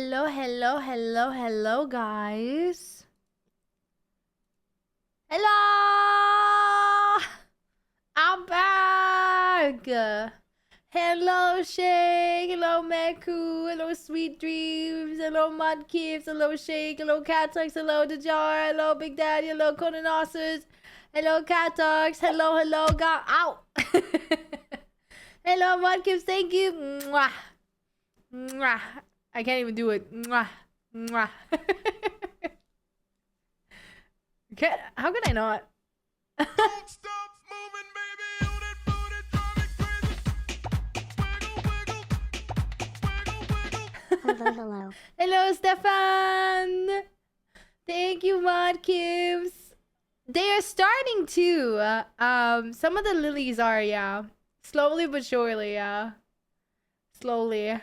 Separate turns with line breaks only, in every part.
Hello, guys. Hello! I'm back! Hello, Shake. Hello, Meku. Hello, Sweet Dreams. Hello, Mudkips. Hello, Shake. Hello, Catux. Hello, Dajar. Hello, Big Daddy. Hello, Cononossus. Hello, Catux. Hello, God. Ow! Hello, Mudkips. Thank you. Mwah. Mwah. I can't even do it. Mwah. Mwah. How can I not?
Don't stop moving, baby. On it, boot it, drive it crazy. Wiggle,
Hello.
Hello, Stefan. Thank you, Modkips. They are starting to. Some of the lilies are, yeah. Slowly but surely, yeah. Slowly.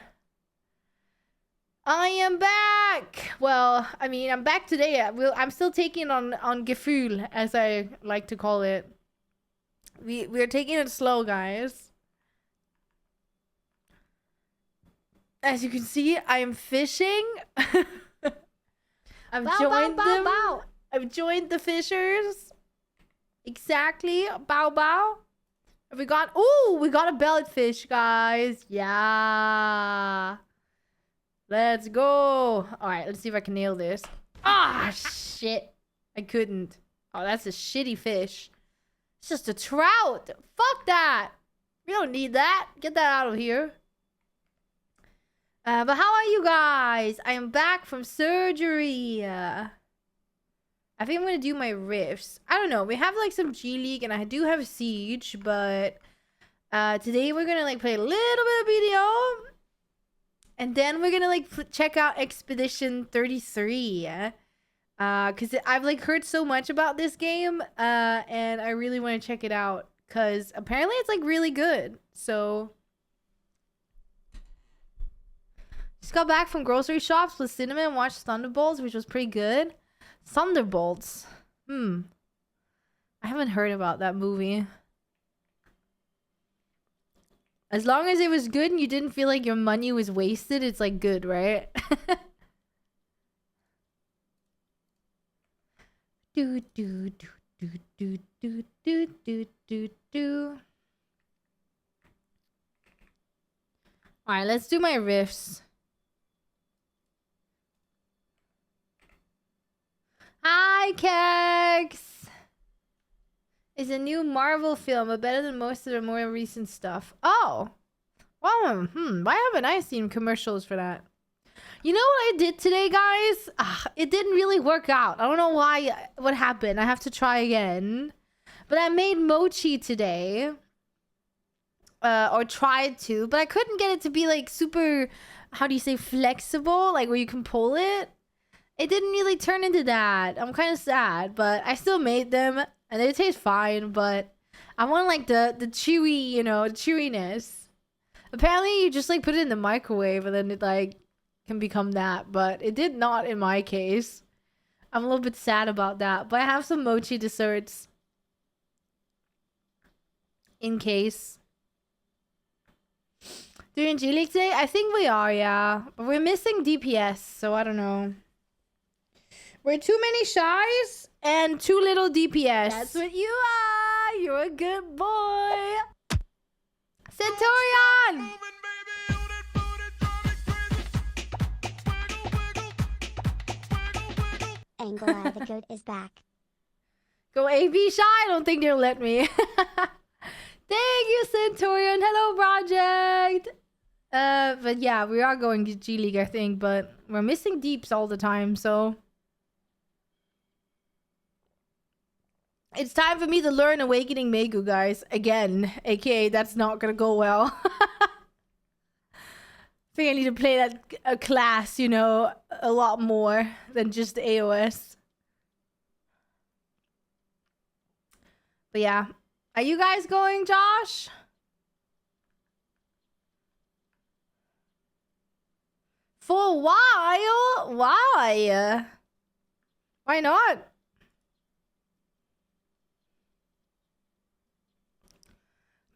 I am back. Well, I mean, I'm back today. I'm still taking on Gefühl, as I like to call it. We're taking it slow, guys. As you can see, I am fishing. I've joined them. I've joined the fishers. Exactly. Bow bow. We got a bellet fish, guys. Yeah. Let's go. Alright, let's see if I can nail this. Ah, shit. I couldn't. Oh, that's a shitty fish. It's just a trout. Fuck that. We don't need that. Get that out of here. But how are you guys? I am back from surgery. I think I'm gonna do my rifts. I don't know. We have like some G League and I do have Siege, but today we're gonna like play a little bit of BDO. And then we're gonna like check out Expedition 33. Cause I've like heard so much about this game. And I really want to check it out. Cause apparently it's like really good. So just got back from grocery shops with Cinnamon and watched Thunderbolts, which was pretty good. Thunderbolts. I haven't heard about that movie. As long as it was good and you didn't feel like your money was wasted, it's like good, right? do do do do do do do do do do. Alright, let's do my riffs. Hi, Kex! It's a new Marvel film, but better than most of the more recent stuff. Oh! Well, why haven't I seen commercials for that? You know what I did today, guys? It didn't really work out. I don't know why. What happened? I have to try again. But I made mochi today. Or tried to. But I couldn't get it to be like super, how do you say, flexible? Like where you can pull it. It didn't really turn into that. I'm kind of sad. But I still made them. And they taste fine. But I want like the chewy, you know, chewiness. Apparently you just like put it in the microwave and then it like can become that. But it did not in my case. I'm a little bit sad about that. But I have some mochi desserts. In case. Doing G League today? I think we are, yeah. But we're missing DPS, so I don't know. We're too many shies and too little DPS. That's what you are. You're a good boy. Centurion!
Moving, baby. On it, boot it, drive it crazy. Wiggle,
Engeli the goat is back.
Go AB shy? I don't think they'll let me. Thank you, Centurion. Hello, Project. But yeah, we are going to G League, I think. But we're missing deeps all the time, so... It's time for me to learn Awakening Megu, guys. Again. AKA, that's not gonna go well. I think I need to play that class, you know, a lot more than just AOS. But yeah. Are you guys going, Josh? For a while? Why? Why not?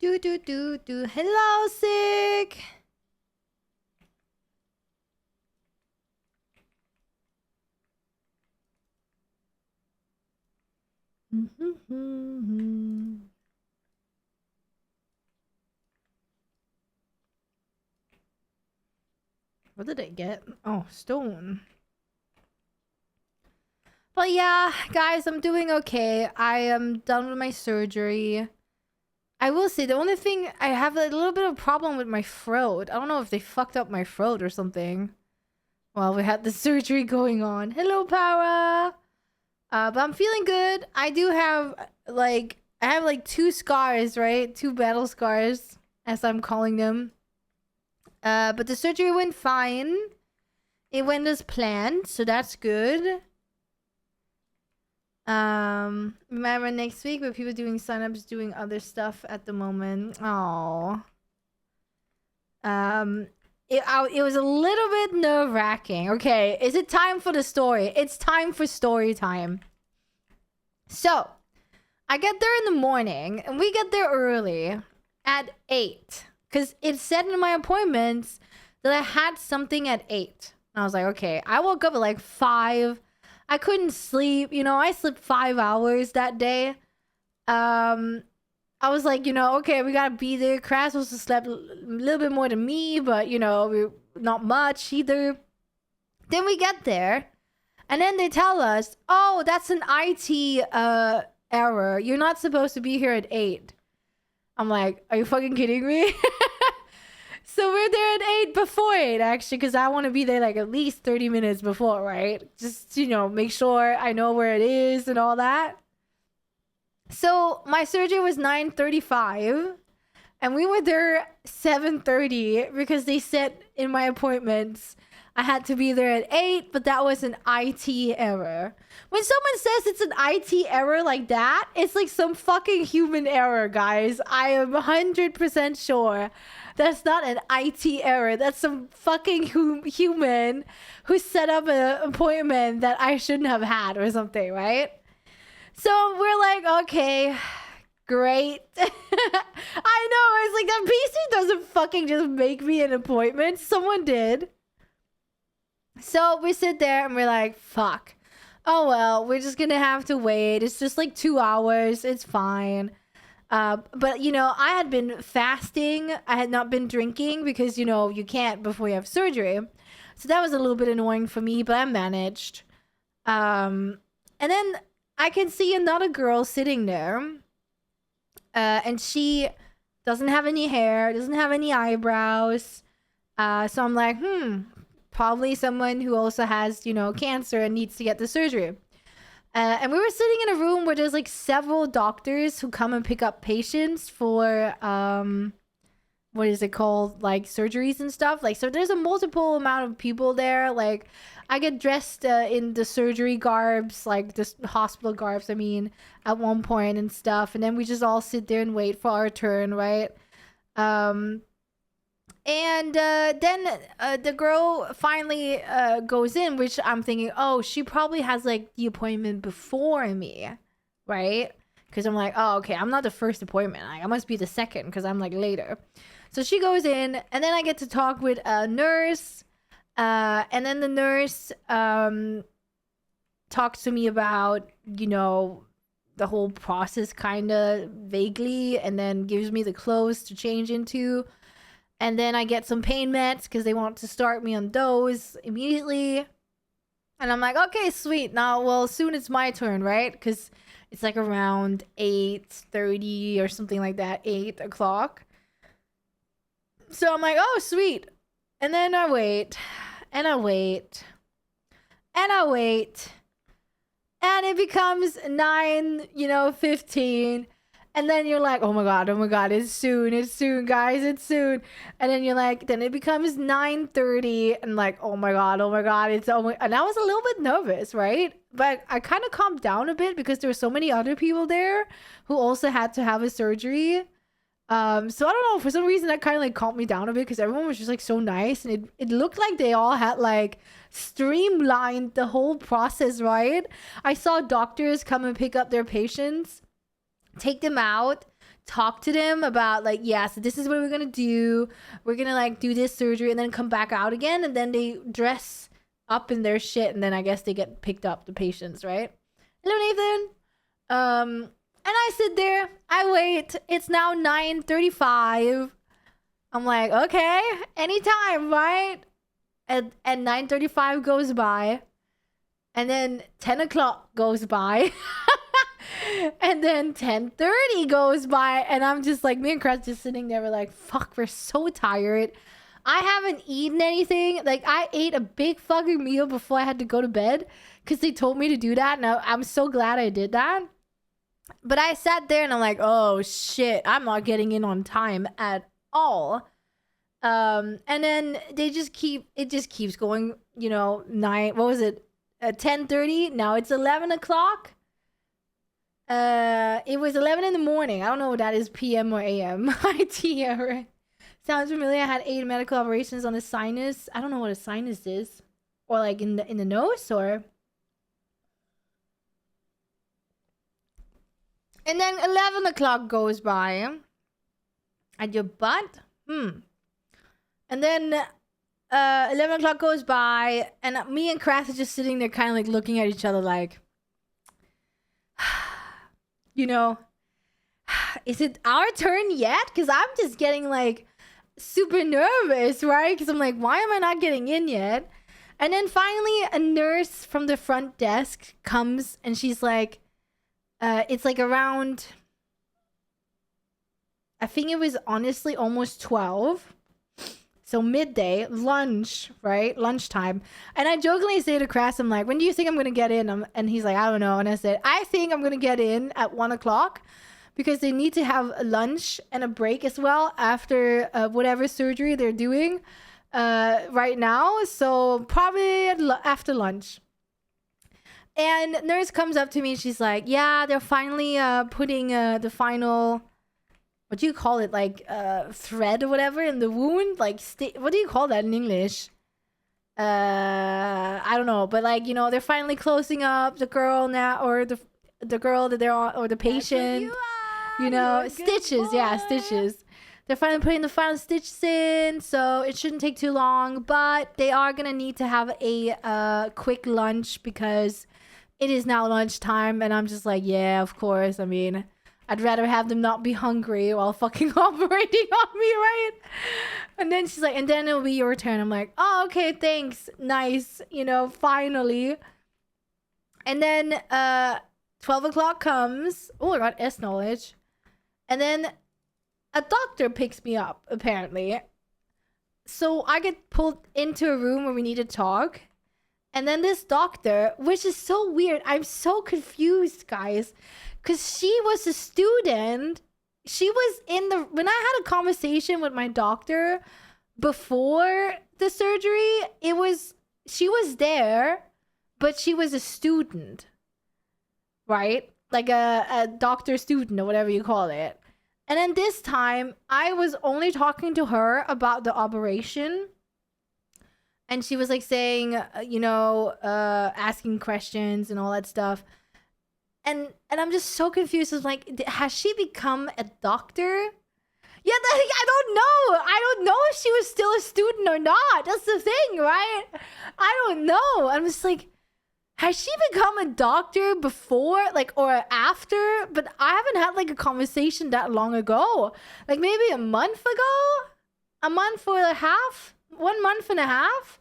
Do. Hello, sick. What did I get? Oh, stone. But yeah, guys, I'm doing okay. I am done with my surgery. I will say the only thing I have a little bit of problem with my throat. I don't know if they fucked up my throat or something while we had the surgery going on. Hello, Para. But I'm feeling good. I do have I have like 2 scars, right? 2 battle scars, as I'm calling them. But the surgery went fine. It went as planned, so that's good. Remember next week, but people doing signups, doing other stuff at the moment. Oh. It was a little bit nerve-wracking. Okay, is it time for the story? It's time for story time. So, I get there in the morning, and we get there early at 8. Because it said in my appointments that I had something at 8. And I was like, okay. I woke up at like 5. I couldn't sleep. You know, I slept 5 hours that day. I was like, you know, okay, we gotta be there. Crash also slept a little bit more than me, but, you know, not much either. Then we get there, and then they tell us, oh, that's an IT error. You're not supposed to be here at 8. I'm like, are you fucking kidding me? So we're there at 8 before 8, actually, because I want to be there like at least 30 minutes before, right? Just, you know, make sure I know where it is and all that. So my surgery was 9:35, and we were there 7:30 because they said in my appointments I had to be there at 8, but that was an IT error. When someone says it's an IT error like that, it's like some fucking human error, guys. I am 100% sure that's not an IT error. That's some fucking human who set up an appointment that I shouldn't have had or something, right? So we're like, okay, great. I know, it's like that PC doesn't fucking just make me an appointment. Someone did. So we sit there and we're like, fuck. Oh well, we're just gonna have to wait. It's just like 2 hours. It's fine. But you know, I had been fasting. I had not been drinking because, you know, you can't before you have surgery. So that was a little bit annoying for me, but I managed. And then I can see another girl sitting there. And she doesn't have any hair, doesn't have any eyebrows. So I'm like, probably someone who also has, you know, cancer and needs to get the surgery. And we were sitting in a room where there's like several doctors who come and pick up patients for what is it called, like surgeries and stuff. Like, so there's a multiple amount of people there. Like, I get dressed in the surgery garbs, like the hospital garbs, I mean, at one point and stuff. And then we just all sit there and wait for our turn, right? And then the girl finally goes in, which I'm thinking, oh, she probably has like the appointment before me, right? Because I'm like, oh, okay, I'm not the first appointment. I must be the second because I'm like later. So she goes in, and then I get to talk with a nurse. And then the nurse talks to me about, you know, the whole process kind of vaguely, and then gives me the clothes to change into. And then I get some pain meds because they want to start me on those immediately. And I'm like, okay, sweet. Now, well, soon it's my turn, right? Because it's like around 8:30 or something like that, 8 o'clock. So I'm like, oh, sweet. And then I wait, and I wait, and I wait. And it becomes 9:15. And then you're like, oh my god, it's soon, guys, it's soon. And then you're like, then it becomes 9:30, and like, oh my god, it's only. And I was a little bit nervous, right? But I kind of calmed down a bit because there were so many other people there who also had to have a surgery. So I don't know, for some reason that kind of like calmed me down a bit because everyone was just like so nice, and it looked like they all had like streamlined the whole process, right? I saw doctors come and pick up their patients, take them out, talk to them about like, yeah, so this is what we're gonna do. We're gonna like do this surgery and then come back out again, and then they dress up in their shit, and then I guess they get picked up, the patients, right? Hello, Nathan. And I sit there, I wait. It's now 9:35. I'm like, okay, anytime, right? And 9:35 goes by, and then 10 o'clock goes by. And then 10:30 goes by, and I'm just like, me and Chris just sitting there, we're like, fuck, we're so tired. I haven't eaten anything. Like, I ate a big fucking meal before I had to go to bed because they told me to do that, and I'm so glad I did that. But I sat there and I'm like, oh shit, I'm not getting in on time at all. And then it just keeps going, you know, 10:30. Now it's 11 o'clock. It was 11 in the morning. I don't know what that is, PM or AM. IT, right? Sounds familiar. I had 8 medical operations on the sinus. I don't know what a sinus is. Or like in the nose, or... And then 11 o'clock goes by. At your butt? And then 11 o'clock goes by, and me and Kras are just sitting there kind of like looking at each other like, you know, is it our turn yet? Because I'm just getting like super nervous, right? Because I'm like, why am I not getting in yet? And then finally a nurse from the front desk comes, and she's like, it's like around, I think it was honestly almost 12. So midday, lunch, right? Lunchtime. And I jokingly say to Kras, I'm like, when do you think I'm going to get in? And he's like, I don't know. And I said, I think I'm going to get in at 1 o'clock because they need to have a lunch and a break as well after whatever surgery they're doing right now. So probably after lunch. And nurse comes up to me. She's like, yeah, they're finally putting the final... What do you call it? Like thread or whatever in the wound? Like, what do you call that in English? I don't know. But like, you know, they're finally closing up the girl now, or the girl that they're on, or the patient. You know, stitches. Yeah, stitches. They're finally putting the final stitches in, so it shouldn't take too long. But they are gonna need to have a quick lunch because it is now lunchtime. And I'm just like, yeah, of course. I mean, I'd rather have them not be hungry while fucking operating on me, right? And then she's like, and then it'll be your turn. I'm like, oh, okay, thanks. Nice. You know, finally. And then 12 o'clock comes. Oh, I got S knowledge. And then a doctor picks me up, apparently. So I get pulled into a room where we need to talk. And then this doctor, which is so weird. I'm so confused, guys. Because she was a student. She was when I had a conversation with my doctor before the surgery, she was there, but she was a student, right? Like a doctor student or whatever you call it. And then this time, I was only talking to her about the operation. And she was like saying, asking questions and all that stuff. And I'm just so confused. It's like, has she become a doctor? Yeah, I don't know. I don't know if she was still a student or not. That's the thing, right? I don't know. I'm just like, has she become a doctor before, like, or after? But I haven't had like a conversation that long ago. Like maybe a month ago? A month and a half? 1 month and a half?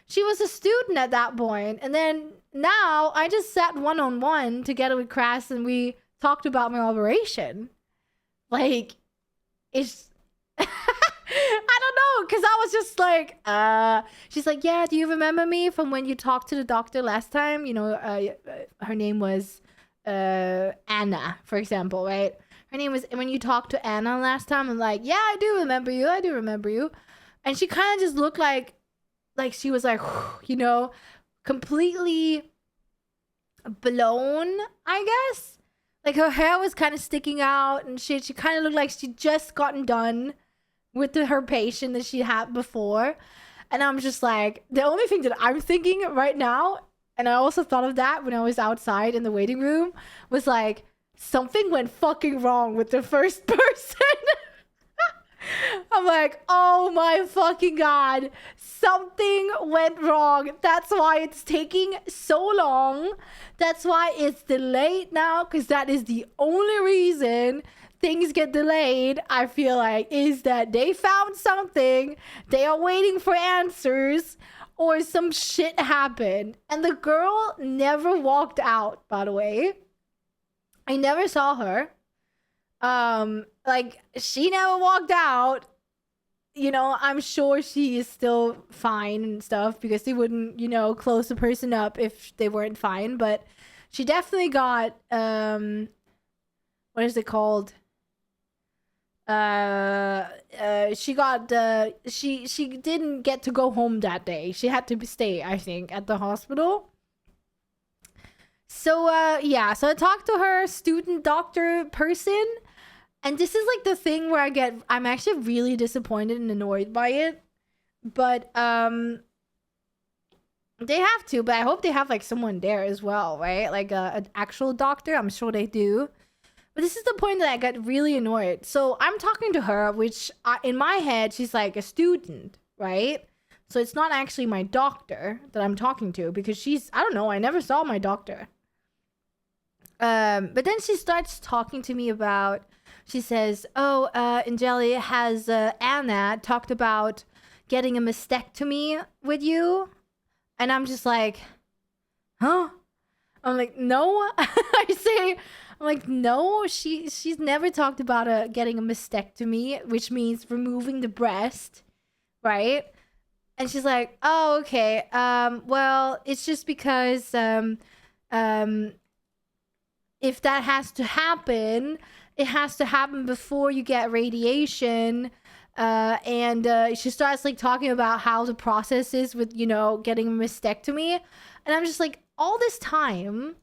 She was a student at that point. And then now I just sat one-on-one together with Kras and we talked about my operation. Like, it's... I don't know, because I was just like, she's like, yeah, do you remember me from when you talked to the doctor last time? You know, her name was Anna, for example, right? Her name was, when you talked to Anna last time, I'm like, yeah, I do remember you. And she kind of just looked like she was like, you know, completely blown, I guess. Like her hair was kind of sticking out and shit. She kind of looked like she'd just gotten done with her patient that she had before. And I'm just like, the only thing that I'm thinking right now, and I also thought of that when I was outside in the waiting room, was like, something went fucking wrong with the first person. I'm like, oh my fucking god, something went wrong. That's why it's taking so long. That's why it's delayed now, because that is the only reason things get delayed, I feel like, is that they found something, they are waiting for answers, or some shit happened. And the girl never walked out, by the way. I never saw her. Like, she never walked out. You know, I'm sure she is still fine and stuff, because they wouldn't, you know, close the person up if they weren't fine. But she definitely got, what is it called? She got she didn't get to go home that day. She had to stay, I think, at the hospital. So yeah, so I talked to her student doctor person, and this is like the thing where I'm actually really disappointed and annoyed by it. But they have to, but I hope they have like someone there as well, right? Like an actual doctor. I'm sure they do. But this is the point that I got really annoyed. So I'm talking to her, which in my head, she's like a student, right? So it's not actually my doctor that I'm talking to, because she's, I don't know, I never saw my doctor. But then she starts talking to me about, she says, oh, Engeli, has Anna talked about getting a mastectomy with you? And I'm just like, huh? I'm like, no. I'm like, no, she's never talked about getting a mastectomy, which means removing the breast, right? And she's like, oh, okay. Well, it's just because if that has to happen, it has to happen before you get radiation. And she starts like talking about how the process is with, you know, getting a mastectomy. And I'm just like, all this time,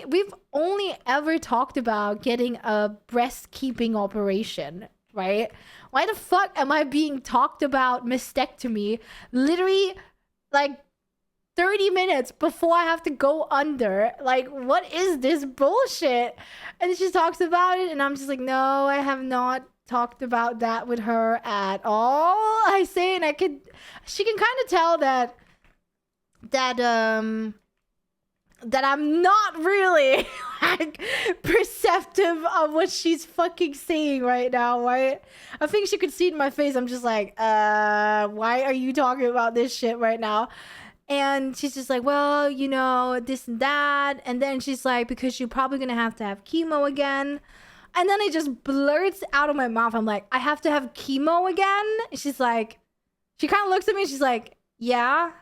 we've only ever talked about getting a breast keeping operation, right? Why the fuck am I being talked about mastectomy literally like 30 minutes before I have to go under? Like, what is this bullshit? And she talks about it, and I'm just like, no, I have not talked about that with her at all. I say, and she can kind of tell that I'm not really like perceptive of what she's fucking saying right now, right? I think she could see it in my face. I'm just like, why are you talking about this shit right now? And she's just like, well, you know, this and that. And then she's like, because you're probably gonna have to have chemo again. And then it just blurts out of my mouth. I'm like, I have to have chemo again? And she's like, she kind of looks at me and she's like, yeah.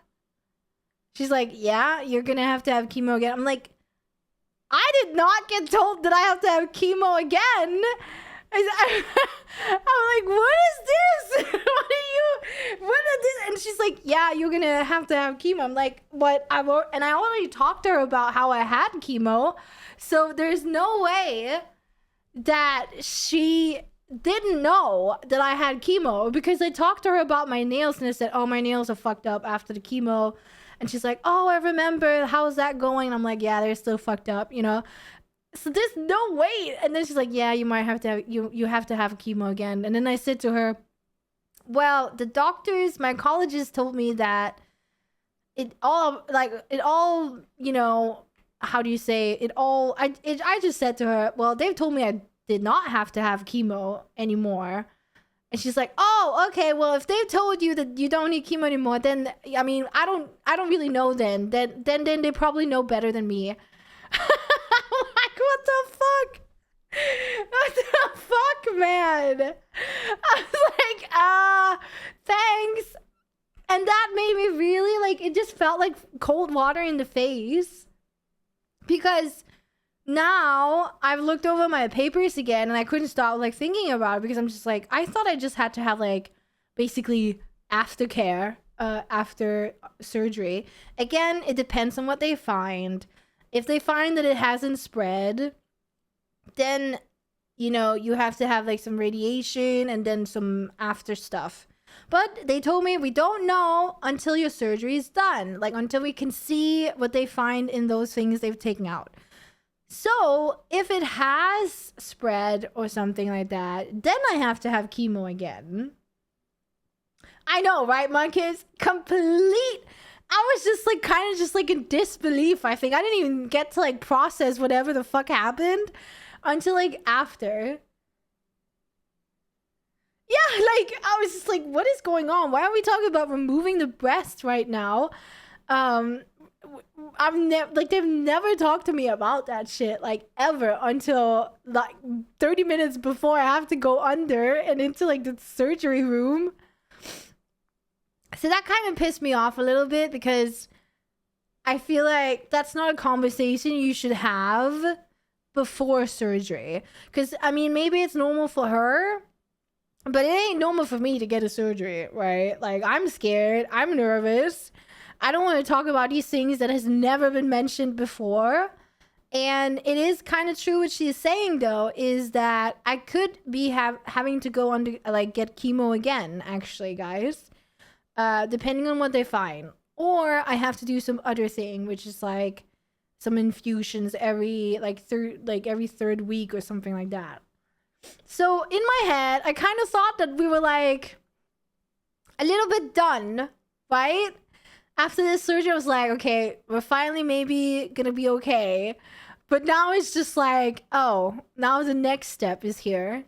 She's like, yeah, you're gonna have to have chemo again. I'm like, I did not get told that I have to have chemo again. I'm like, what is this? What is this? And she's like, yeah, you're gonna have to have chemo. I'm like, but I already talked to her about how I had chemo. So there's no way that she didn't know that I had chemo, because I talked to her about my nails and I said, oh, my nails are fucked up after the chemo. And she's like, oh, I remember. How's that going? And I'm like, yeah, they're still fucked up, you know? So there's no way. And then she's like, yeah, you might have to have, you have to have chemo again. And then I said to her, well, the doctors, my oncologist told me that it all, you know, how do you say it all? I just said to her, well, they've told me I did not have to have chemo anymore. And she's like, oh, okay, well, if they've told you that you don't need chemo anymore, then, I mean, I don't really know then. Then they probably know better than me. I'm like, what the fuck? What the fuck, man? I was like, thanks. And that made me really, like, it just felt like cold water in the face. Because now I've looked over my papers again and I couldn't stop like thinking about it, because I'm just like, I thought I just had to have like basically aftercare after surgery. Again, it depends on what they find. If they find that it hasn't spread, then, you know, you have to have like some radiation and then some after stuff. But they told me we don't know until your surgery is done, like until we can see what they find in those things they've taken out. So if it has spread or something like that, then I have to have chemo again. I know, right, monkeys? Complete. I was just like kind of just like in disbelief. I think I didn't even get to like process whatever the fuck happened until like after. Yeah, like I was just like, what is going on? Why are we talking about removing the breast right now? Um, I've never like they've never talked to me about that shit like ever until like 30 minutes before I have to go under and into like the surgery room. So that kind of pissed me off a little bit because I feel like that's not a conversation you should have before surgery. Because I mean, maybe it's normal for her, but it ain't normal for me to get a surgery, right? Like, I'm scared. I'm nervous. I don't want to talk about these things that has never been mentioned before. And it is kind of true what she's saying, though, is that I could be having to go under, like, get chemo again, actually, guys. Depending on what they find. Or I have to do some other thing, which is, like, some infusions every, like, every third week or something like that. So in my head, I kind of thought that we were like a little bit done, right? After this surgery, I was like, okay, we're finally maybe gonna be okay. But now it's just like, oh, now the next step is here.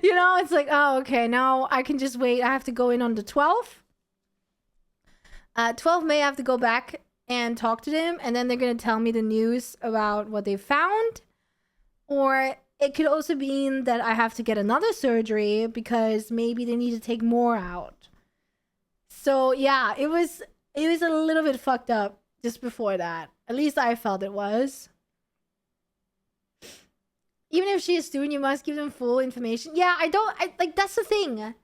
You know, it's like, oh, okay, now I can just wait. I have to go in on the 12th. 12th May, I have to go back and talk to them, and then they're gonna tell me the news about what they found. Or it could also mean that I have to get another surgery because maybe they need to take more out. So yeah, it was a little bit fucked up just before that. At least I felt it was. Even if she is student, you must give them full information. Yeah, I like that's the thing.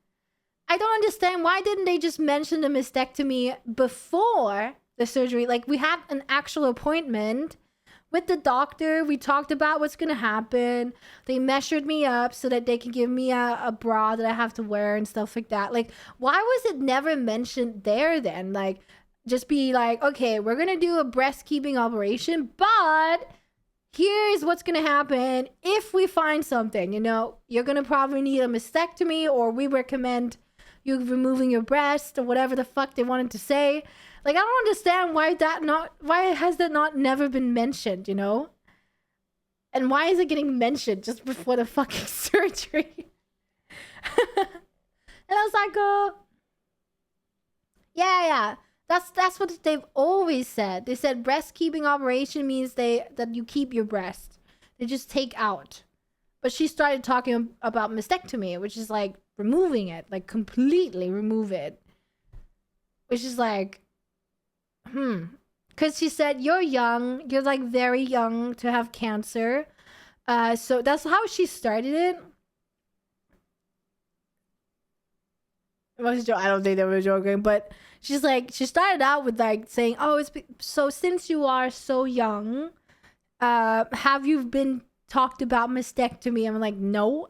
I don't understand why didn't they just mention the mastectomy before the surgery? Like, we had an actual appointment with the doctor. We talked about what's gonna happen. They measured me up so that they can give me a bra that I have to wear and stuff like that. Like, why was it never mentioned there then? Like, just be like, okay, we're gonna do a breast keeping operation, but here's what's gonna happen if we find something. You know, you're gonna probably need a mastectomy, or we recommend you removing your breast, or whatever the fuck they wanted to say. Like, I don't understand why has that not never been mentioned, you know? And why is it getting mentioned just before the fucking surgery? And I was like, yeah. That's what they've always said. They said breast keeping operation means that you keep your breast. They just take out. But she started talking about mastectomy, which is like removing it, like completely remove it. Which is like, because she said, you're young, you're like very young to have cancer. So that's how she started it. I don't think they were joking, but she's like, she started out with like saying, oh, so since you are so young, have you been talked about mastectomy? I'm like, no.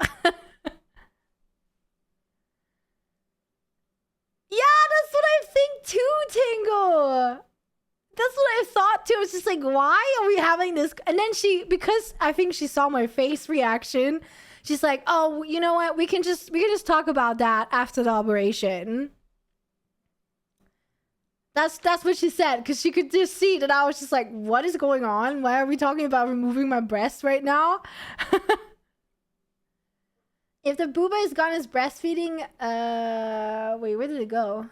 Yeah, that's what I think too, Tingle. That's what I thought too. I was just like, why are we having this? And then because I think she saw my face reaction, she's like, oh, you know what? We can just talk about that after the operation. That's what she said, because she could just see that I was just like, what is going on? Why are we talking about removing my breast right now? If the booba is gone as breastfeeding, wait, where did it go?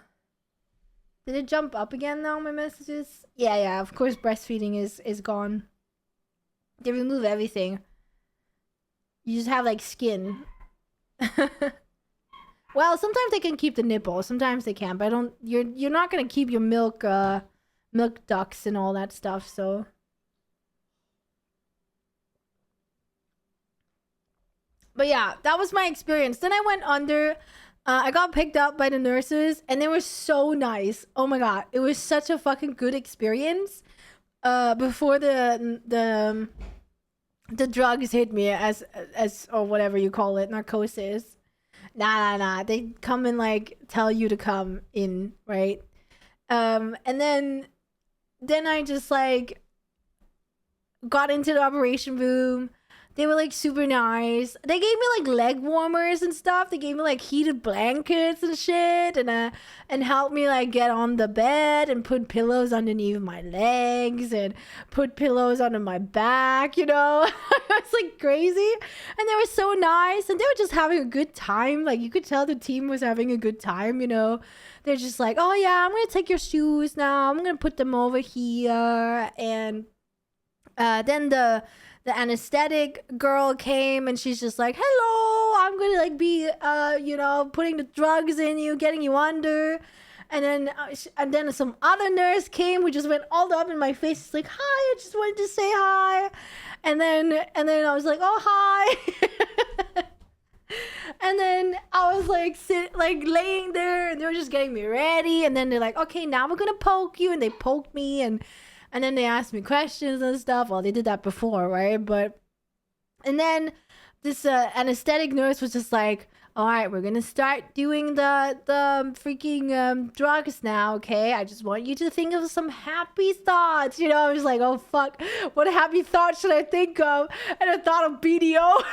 Did it jump up again now, my messages? Yeah, of course breastfeeding is gone. They remove everything. You just have, like, skin. Well, sometimes they can keep the nipple. Sometimes they can't, but you're not gonna keep your milk ducts and all that stuff, so... But yeah, that was my experience. Then I went under. I got picked up by the nurses, and they were so nice. Oh my god, it was such a fucking good experience. Before the drugs hit me, as or whatever you call it, narcosis. Nah. They come and like tell you to come in, right? And then I just like got into the operation room. They were like super nice. They gave me like leg warmers and stuff. They gave me like heated blankets and shit, and helped me like get on the bed and put pillows underneath my legs and put pillows under my back. You know, it's like crazy. And they were so nice, and they were just having a good time. Like you could tell the team was having a good time. You know, they're just like, oh yeah, I'm gonna take your shoes now. I'm gonna put them over here, and then the anesthetic girl came, and she's just like, hello, I'm gonna like be you know, putting the drugs in you, getting you under. And then some other nurse came who just went all up in my face. It's like, hi, I just wanted to say hi. And then I was like, oh hi. And then I was like laying there, and they were just getting me ready. And then they're like, okay, now we're gonna poke you. And they poked me, and then they asked me questions and stuff. Well, they did that before, right? And then this anesthetic nurse was just like, all right, we're gonna start doing the freaking drugs now, okay? I just want you to think of some happy thoughts. You know, I was like, oh fuck, what happy thoughts should I think of? And I thought of BDO.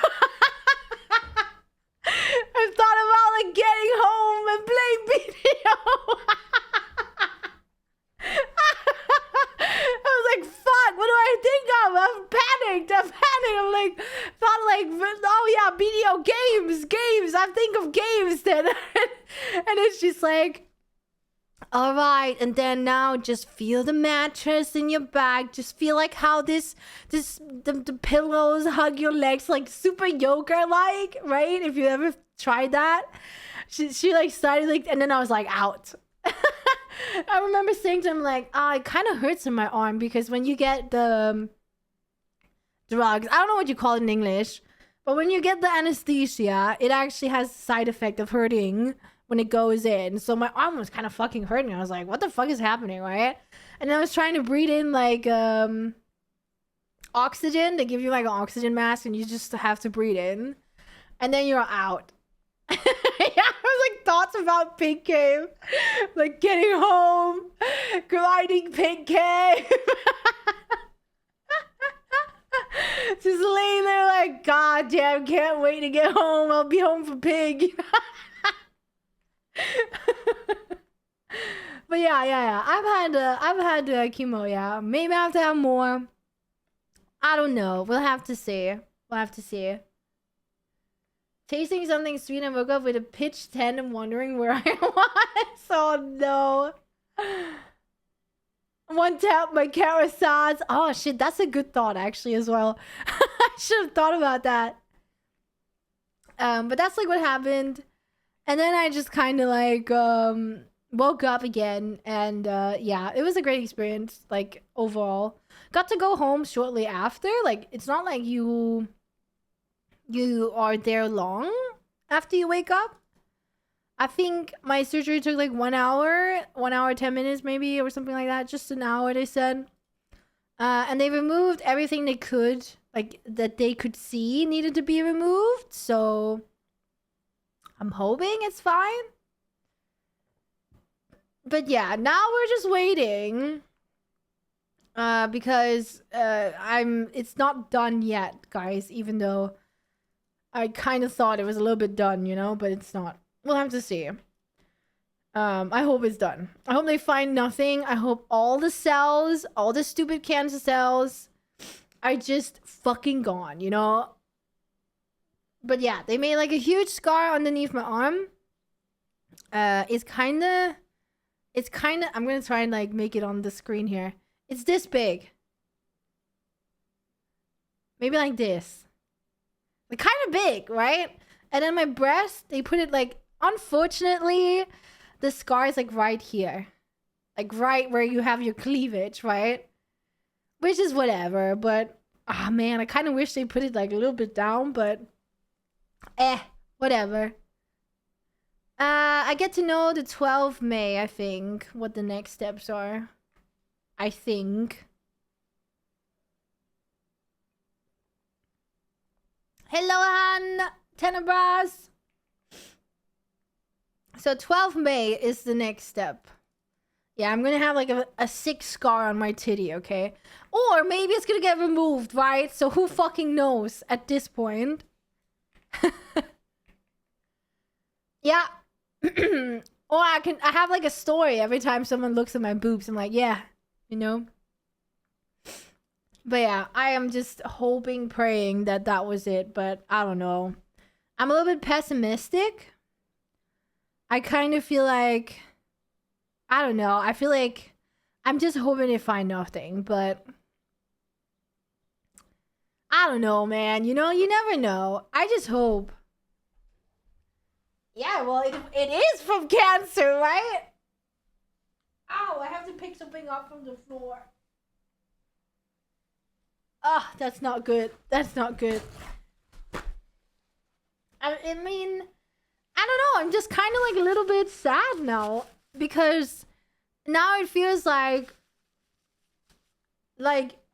I thought about like getting home and playing BDO. I was like, fuck, what do I think of? I'm panicked. I'm like, thought like, oh yeah, BDO games. I think of games then. And it's just like, all right. And then now just feel the mattress in your back. Just feel like how the pillows hug your legs, like super yoga like, right? If you ever tried that. She like started like, and then I was like out. I remember saying to him like, oh, it kind of hurts in my arm, because when you get the drugs, I don't know what you call it in English, but when you get the anesthesia, it actually has a side effect of hurting when it goes in. So my arm was kind of fucking hurting. I was like, what the fuck is happening, right? And I was trying to breathe in like oxygen. They give you like an oxygen mask, and you just have to breathe in, and then you're out. Yeah, I was like, thoughts about Pink Cave, like getting home, grinding Pink Cave. Just laying there like, god damn, can't wait to get home. I'll be home for Pig. But yeah. I've had chemo. Yeah, maybe I have to have more. I don't know. We'll have to see. Tasting something sweet, and woke up with a pitch 10 and wondering where I was. Oh no. One tap, my camera size. Oh shit, that's a good thought actually as well. I should have thought about that. But that's like what happened. And then I just kind of like woke up again, and yeah, it was a great experience, like overall. Got to go home shortly after. Like it's not like you are there long after you wake up. I think my surgery took like 1 hour, 10 minutes maybe, or something like that. Just an hour, they said. And they removed everything they could, like that they could see needed to be removed. So I'm hoping it's fine. But yeah, now we're just waiting. Because it's not done yet, guys, even though I kind of thought it was a little bit done, you know, but it's not. We'll have to see. I hope it's done. I hope they find nothing. I hope all the cells, all the stupid cancer cells are just fucking gone, you know? But yeah, they made like a huge scar underneath my arm. It's kind of, I'm going to try and like make it on the screen here. It's this big. Maybe like this. Like kind of big, right? And then my breast, they put it like, unfortunately, the scar is like right here. Like right where you have your cleavage, right? Which is whatever, but ah man, I kind of wish they put it like a little bit down, but whatever. I get to know the 12th May, I think, what the next steps are. I think. Hello, Han Tenebras. So 12th May is the next step. Yeah, I'm gonna have like a sick scar on my titty, okay? Or maybe it's gonna get removed, right? So who fucking knows at this point? Yeah. Or I have like a story every time someone looks at my boobs. I'm like, yeah, you know? But yeah, I am just hoping, praying that that was it, but I don't know. I'm a little bit pessimistic. I kind of feel like, I don't know. I feel like I'm just hoping to find nothing, but I don't know, man. You know, you never know. I just hope. Yeah, well, it is from cancer, right? Ow, I have to pick something up from the floor. Ah, that's not good. That's not good. I mean, I don't know. I'm just kind of like a little bit sad now because now it feels like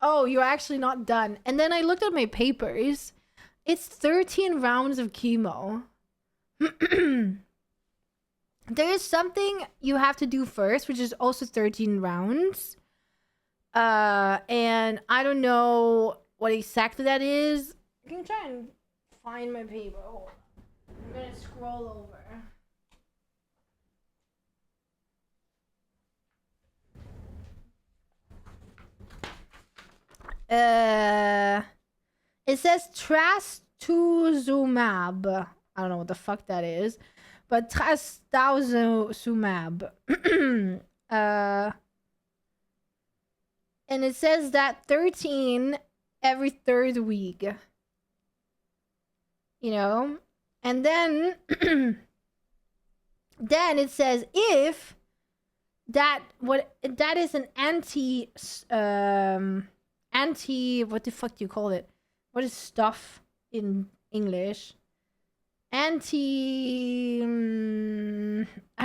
oh, you're actually not done. And then I looked at my papers. It's 13 rounds of chemo. There is something you have to do first, which is also 13 rounds. And I don't know what exactly that is. I can try and find my paper. Hold on. I'm gonna scroll over. It says trastuzumab. I don't know what the fuck that is, but trastuzumab. And it says that 13 every third week. You know, and then then it says if that is an anti what the fuck do you call it? What is stuff in English? Anti I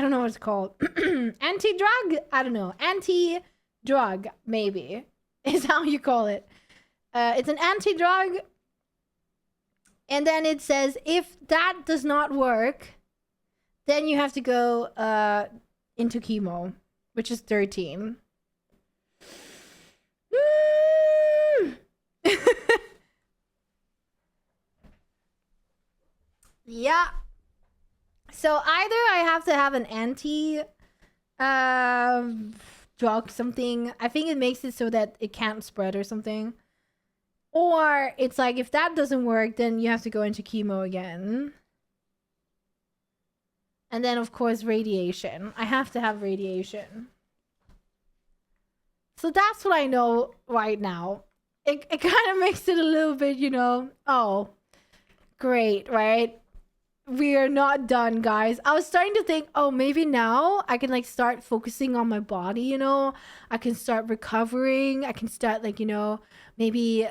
don't know what it's called. Anti-drug? I don't know. Anti-drug maybe is how you call it. It's an anti-drug. And then it says if that does not work, then you have to go into chemo, which is 13. Yeah. So either I have to have an anti drug something. I think it makes it so that it can't spread or something. Or it's like if that doesn't work, then you have to go into chemo again. And then of course radiation. I have to have radiation. So that's what I know right now. It kind of makes it a little bit, you know, oh, great, right? We are not done, guys. I was starting to think, oh, maybe now I can like start focusing on my body, you know? I can start recovering. I can start like, you know, maybe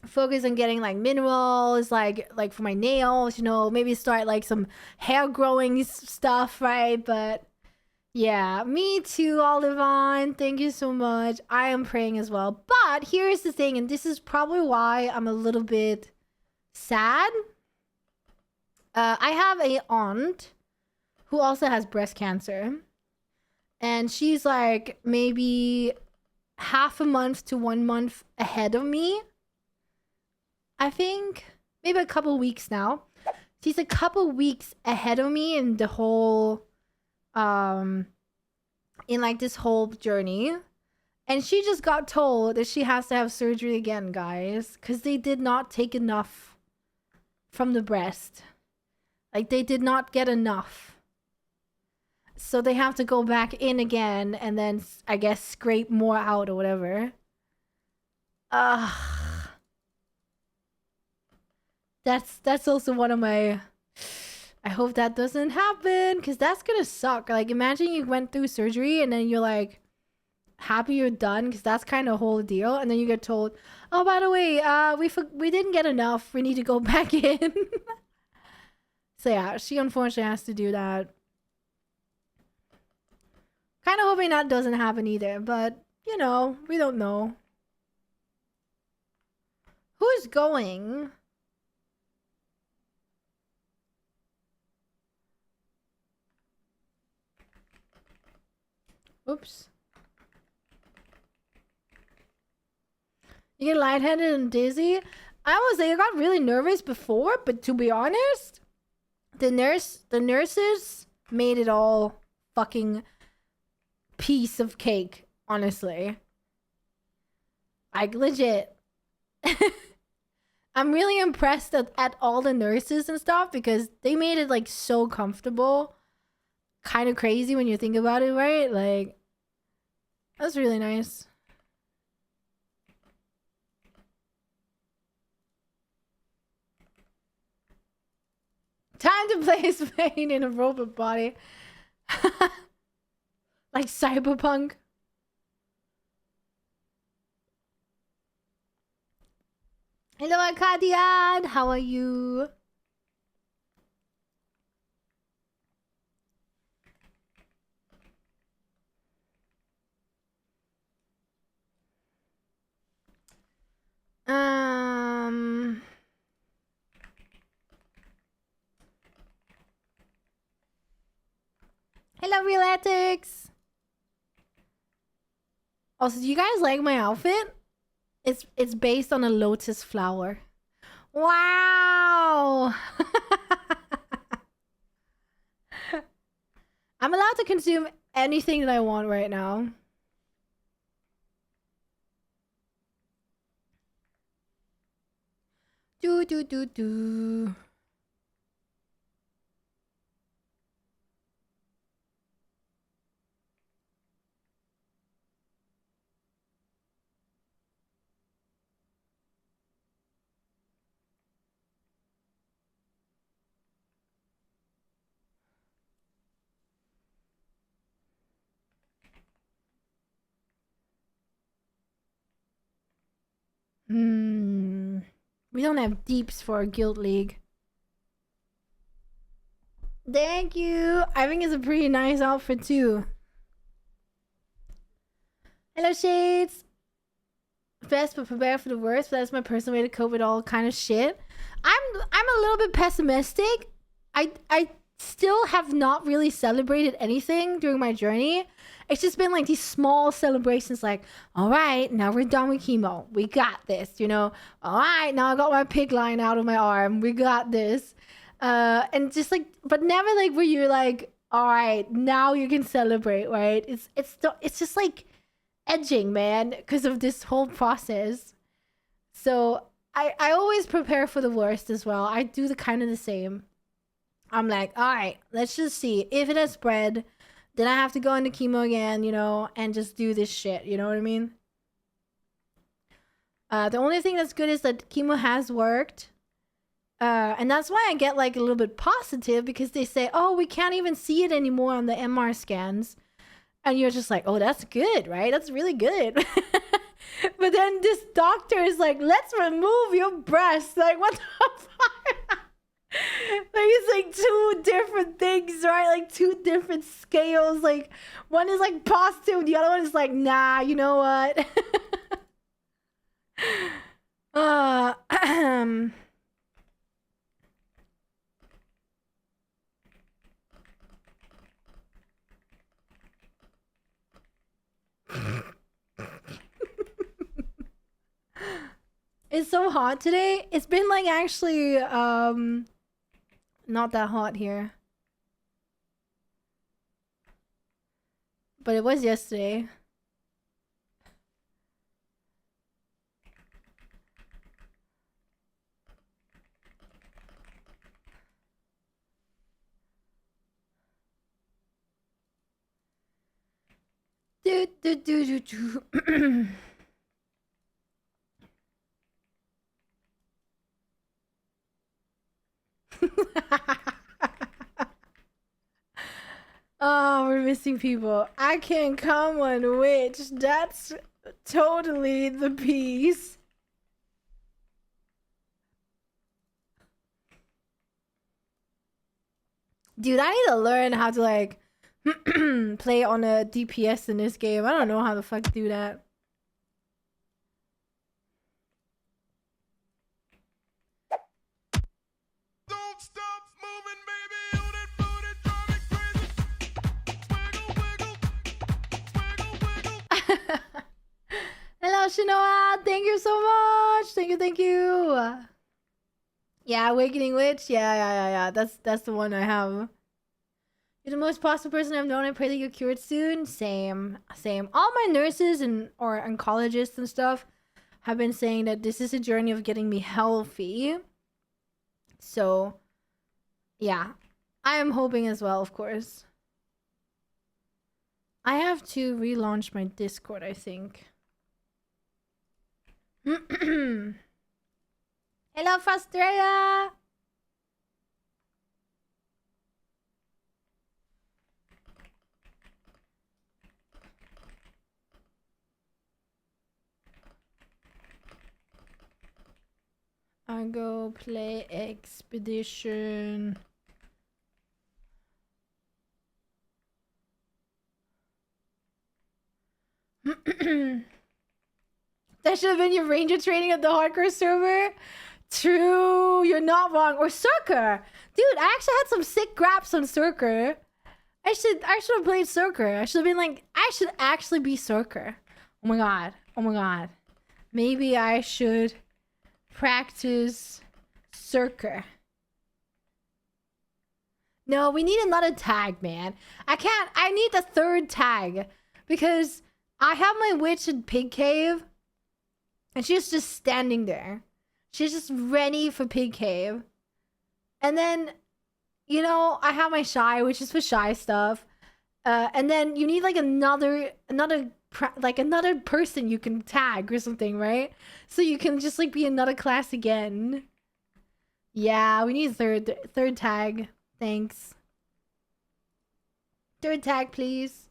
focus on getting like minerals like for my nails, you know, maybe start like some hair growing stuff, right? But yeah, me too, Olivine. Thank you so much. I am praying as well. But here's the thing, and this is probably why I'm a little bit sad. I have a aunt who also has breast cancer. And she's like maybe half a month to 1 month ahead of me. I think maybe a couple weeks now. She's a couple weeks ahead of me in the whole in like this whole journey. And she just got told that she has to have surgery again, guys, because they did not take enough from the breast. Like they did not get enough. So they have to go back in again and then I guess scrape more out or whatever. That's also one of my I hope that doesn't happen because that's gonna suck. Like imagine you went through surgery and then you're like happy you're done because that's kind of a whole deal, and then you get told, oh, by the way, we didn't get enough, we need to go back in. So yeah, she unfortunately has to do that. Kind of hoping that doesn't happen either, but you know, we don't know. Who's going? Oops. You get lightheaded and dizzy. I got really nervous before, but to be honest, the nurses made it all fucking piece of cake, honestly. Like, legit. I'm really impressed at all the nurses and stuff because they made it like so comfortable. Kind of crazy when you think about it, right? Like, that's really nice. Time to play Spain in a robot body. Like cyberpunk. Hello, Arkadian. How are you? Hello, Real Ethics. Also, do you guys like my outfit? It's based on a lotus flower. Wow. I'm allowed to consume anything that I want right now. Do. We don't have deeps for a guild league. Thank you. I think it's a pretty nice outfit too. Hello, Shades. Best but prepare for the worst. But that's my personal way to cope with all kind of shit. I'm a little bit pessimistic. I still have not really celebrated anything during my journey. It's just been like these small celebrations, like, all right, now we're done with chemo. We got this, you know. All right, now I got my pig line out of my arm. We got this. And just like, but never like where you're like, all right, now you can celebrate, right? It's just like edging, man, because of this whole process. So I always prepare for the worst as well. I do the kind of the same. I'm like, all right, let's just see if it has spread. Then I have to go into chemo again, you know, and just do this shit. You know what I mean? The only thing that's good is that chemo has worked. And that's why I get like a little bit positive because they say, oh, we can't even see it anymore on the MR scans. And you're just like, oh, that's good, right? That's really good. But then this doctor is like, let's remove your breast. Like, what the fuck? Like, it's like two different things, right? Like two different scales. Like one is like positive, the other one is like, nah, you know what? It's so hot today. It's been like actually not that hot here. But it was yesterday. Do. Oh, we're missing people. I can come on Witch. That's totally the piece. Dude, I need to learn how to like play on a DPS in this game. I don't know how the fuck to do that.
Don't stop moving, baby. On that booty, drive me crazy. Wiggle, wiggle.
Shinoa. Thank you so much. Thank you, thank you. Yeah, Awakening Witch. Yeah. That's the one I have. You're the most positive person I've known. I pray that you're cured soon. Same. All my nurses and or oncologists and stuff have been saying that this is a journey of getting me healthy. So, yeah, I am hoping as well, of course. I have to relaunch my Discord, I think. Hello, Frustrea! I go play Expedition. That should have been your ranger training at the hardcore server. True, you're not wrong. Or Circer, dude. I actually had some sick graps on Circer. I should have played Circer. I should have been like, I should actually be Circer. Oh my god. Maybe I should practice Circer. No, we need another tag, man. I need the third tag because I have my witch in Pig Cave and she's just standing there. She's just ready for Pig Cave. And then, you know, I have my shy, which is for shy stuff. And then you need like another person you can tag or something, right? So you can just like be another class again. Yeah, we need third tag. Thanks. Third tag, please.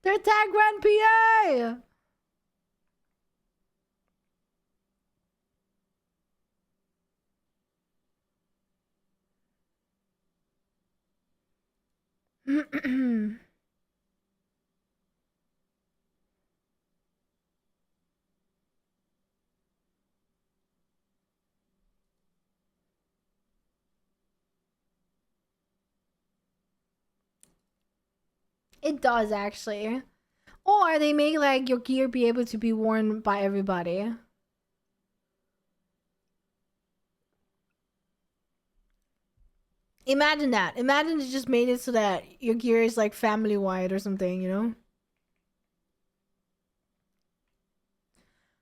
Third tag, Grand PA. It does actually. Or they make like your gear be able to be worn by everybody. Imagine that. Imagine they just made it so that your gear is like family wide or something, you know?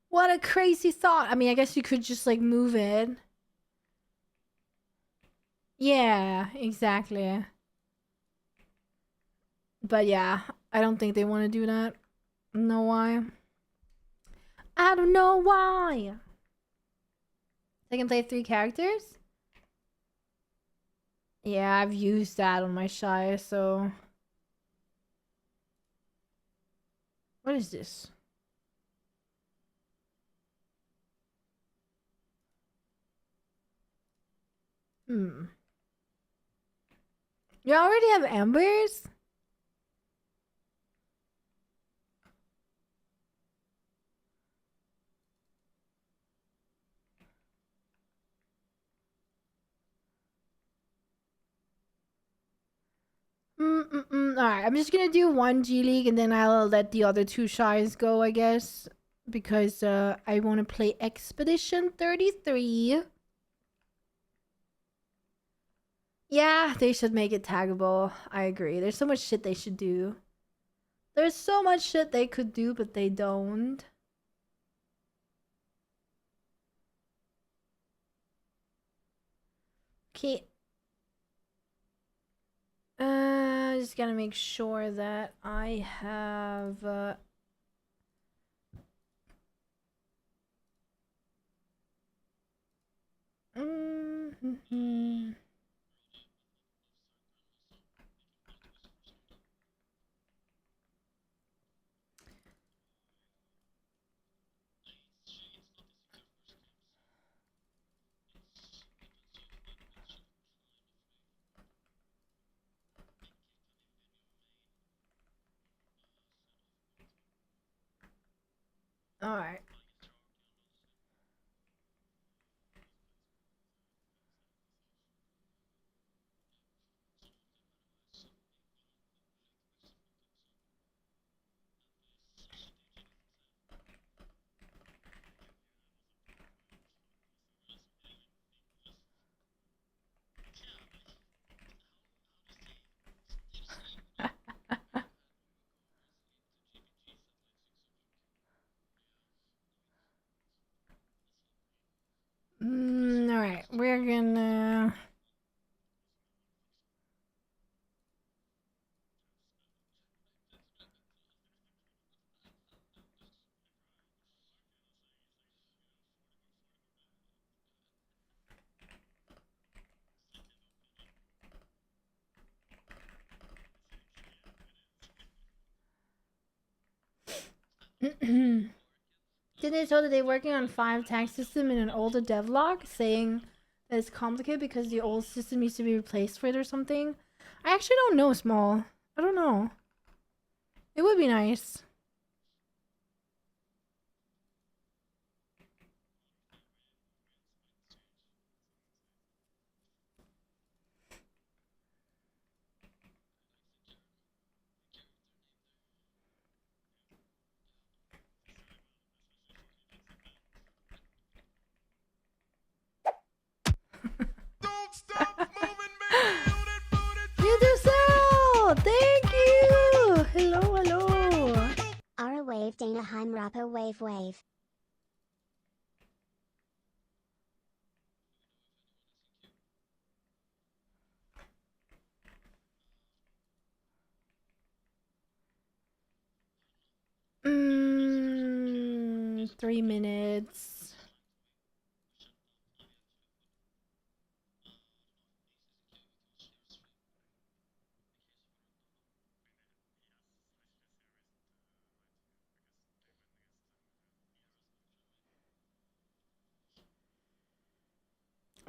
What a crazy thought. I mean, I guess you could just like move it. Yeah, exactly. But yeah, I don't think they want to do that. Know why? I don't know why. I can play 3 characters? Yeah, I've used that on my shy, so. What is this? You already have embers? Alright, I'm just gonna do 1 G League and then I'll let the other 2 shies go, I guess. Because I want to play Expedition 33. Yeah, they should make it taggable. I agree. There's so much shit they should do. There's so much shit they could do, but they don't. Okay. Just gotta make sure that I have. Alright. Didn't they show that they're working on 5 tax system in an older devlog, saying that it's complicated because the old system needs to be replaced for it or something? I actually don't know, Small. I don't know. It would be nice.
Don't stop moving, baby.
You do so! Thank you! Hello, hello!
Ara wave Danaheim Rapper wave wave.
Mm, 3 minutes.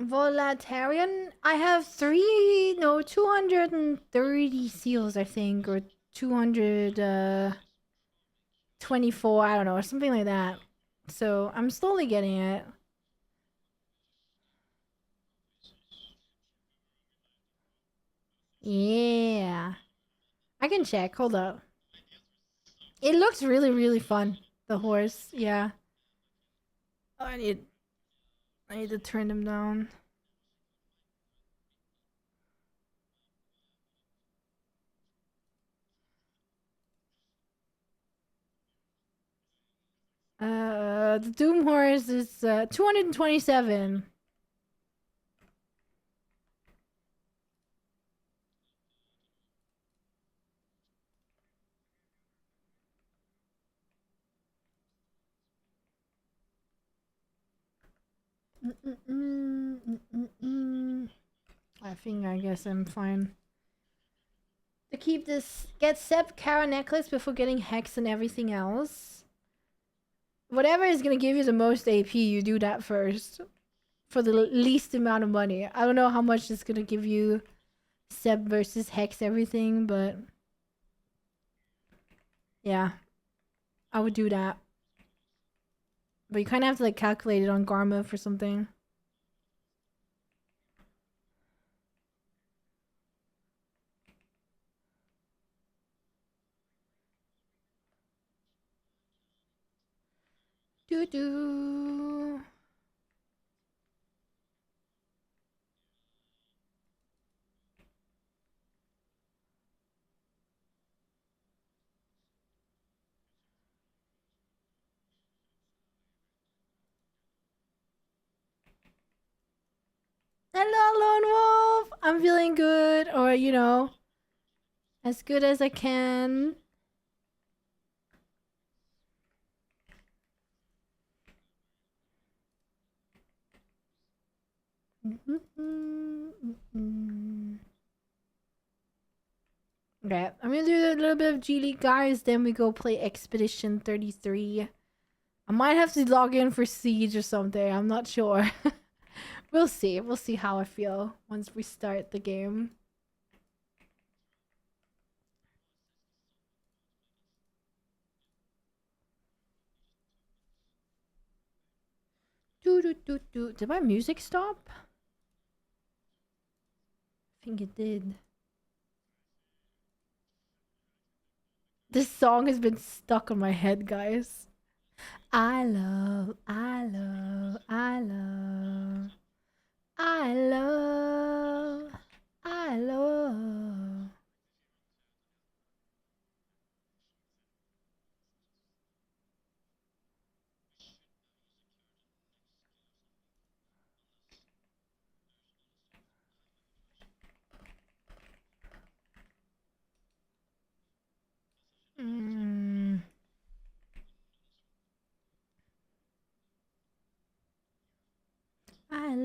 Volatarian? I have 230 seals, I think, or 224, I don't know, or something like that. So I'm slowly getting it. Yeah. I can check. Hold up. It looks really, really fun. The horse. Yeah. Oh, I need to turn them down. The Doom Horse is 227. I guess I'm fine. To keep this, get Sep Kara necklace before getting Hex and everything else. Whatever is gonna give you the most AP, you do that first. For the least amount of money. I don't know how much it's gonna give you Sep versus Hex everything, but yeah. I would do that. But you kinda have to like calculate it on Garma for something. Doo doo. Hello, Lone Wolf! I'm feeling good, or as good as I can. Okay, I'm gonna do a little bit of G League, guys. Then we go play Expedition 33. I might have to log in for Siege or something. I'm not sure. We'll see. We'll see how I feel once we start the game. Do do do do. Did my music stop? I think it did. This song has been stuck on my head, guys. I love, I love, I love, I love, I love. Mm. I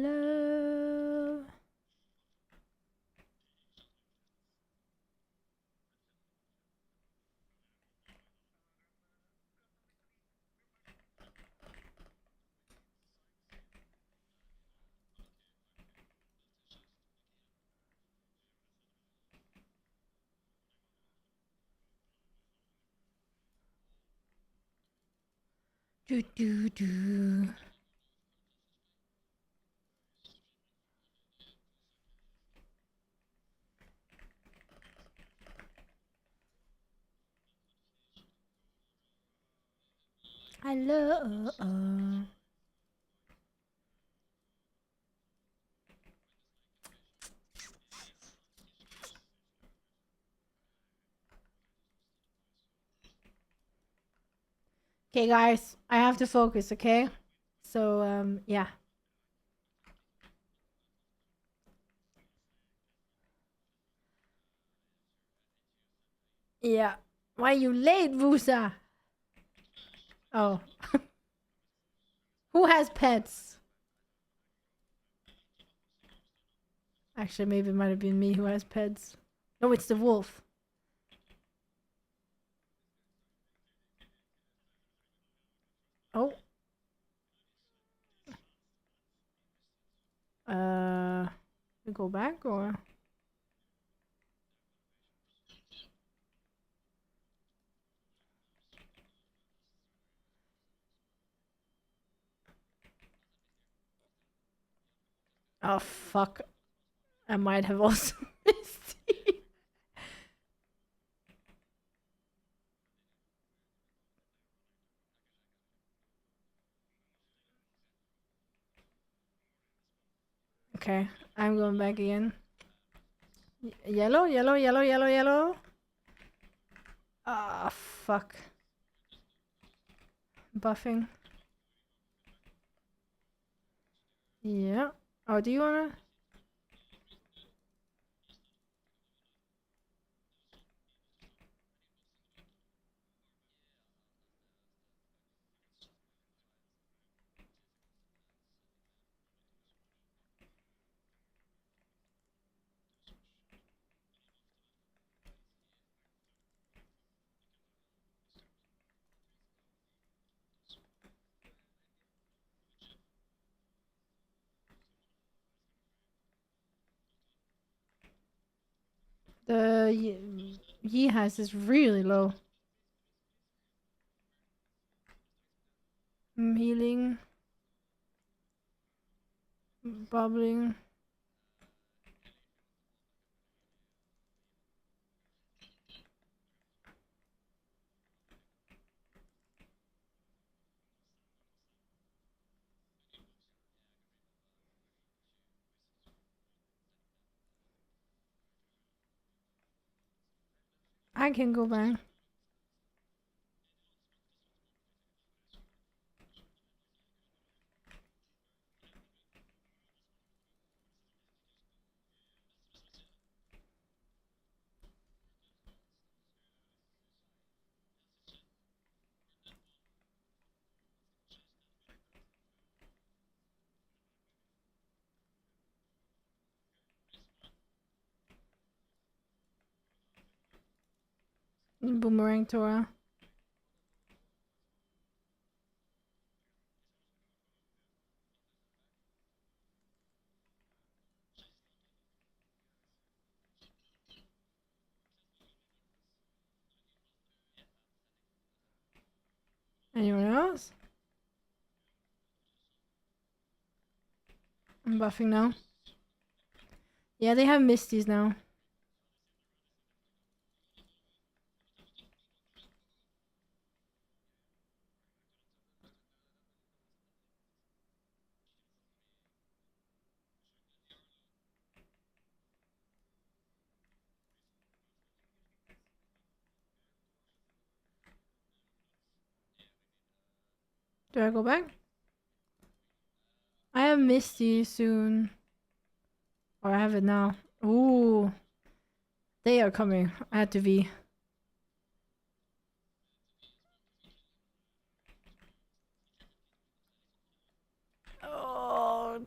Do do do. I love. Okay, guys, I have to focus. Okay, so yeah. Yeah. Why you late, Vusa? Oh. Who has pets? Actually, maybe it might have been me who has pets. No, it's the wolf. Oh. We go back or? Oh fuck! I might have also missed it. Okay, I'm going back again. Yellow, yellow, yellow, yellow, yellow. Ah, fuck. Buffing. Yeah. Oh, do you wanna? The Yi has is really low. Healing. Bubbling. I can go back. Boomerang Tora. Anyone else? I'm buffing now. Yeah, they have Misties now. Do I go back? I have Misty soon. Or I have it now. Ooh. They are coming. I had to V. Oh.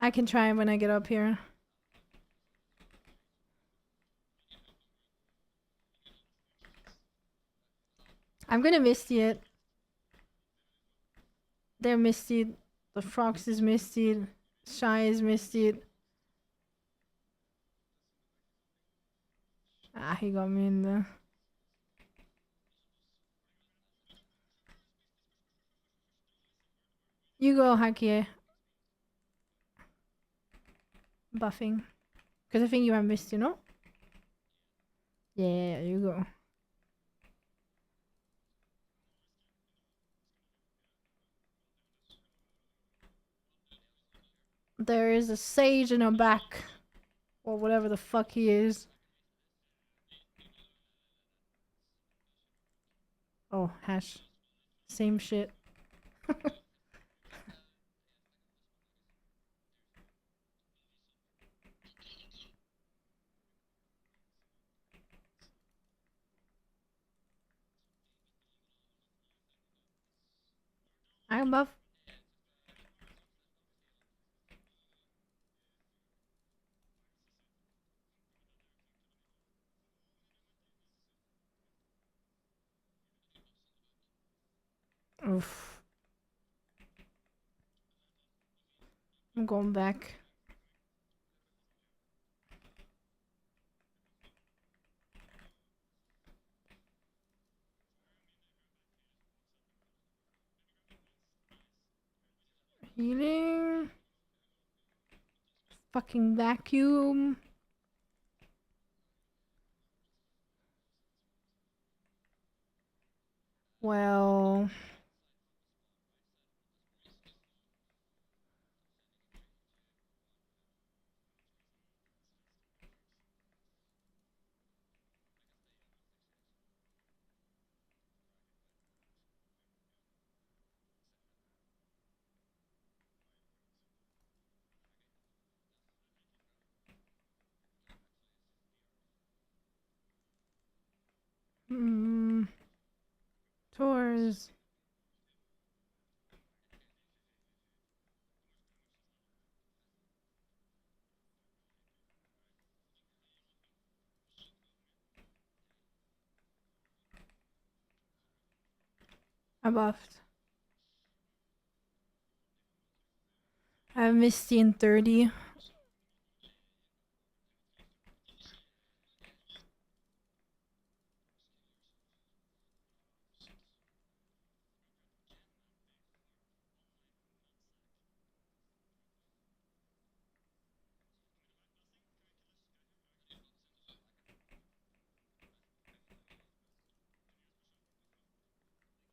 I can try when I get up here. I'm gonna Misty it. They're Misty. The Frox is Misty. Shy is Misty. Ah, he got me in there. You go, Haki. Buffing. Because I think you have missed, you know? Yeah, you go. There is a sage in her back. Or whatever the fuck he is. Oh, hash. Same shit. I'm buff. Oof. I'm going back. Healing. Fucking vacuum. Well. Hmm. Tours. I buffed. I have Misty in 30.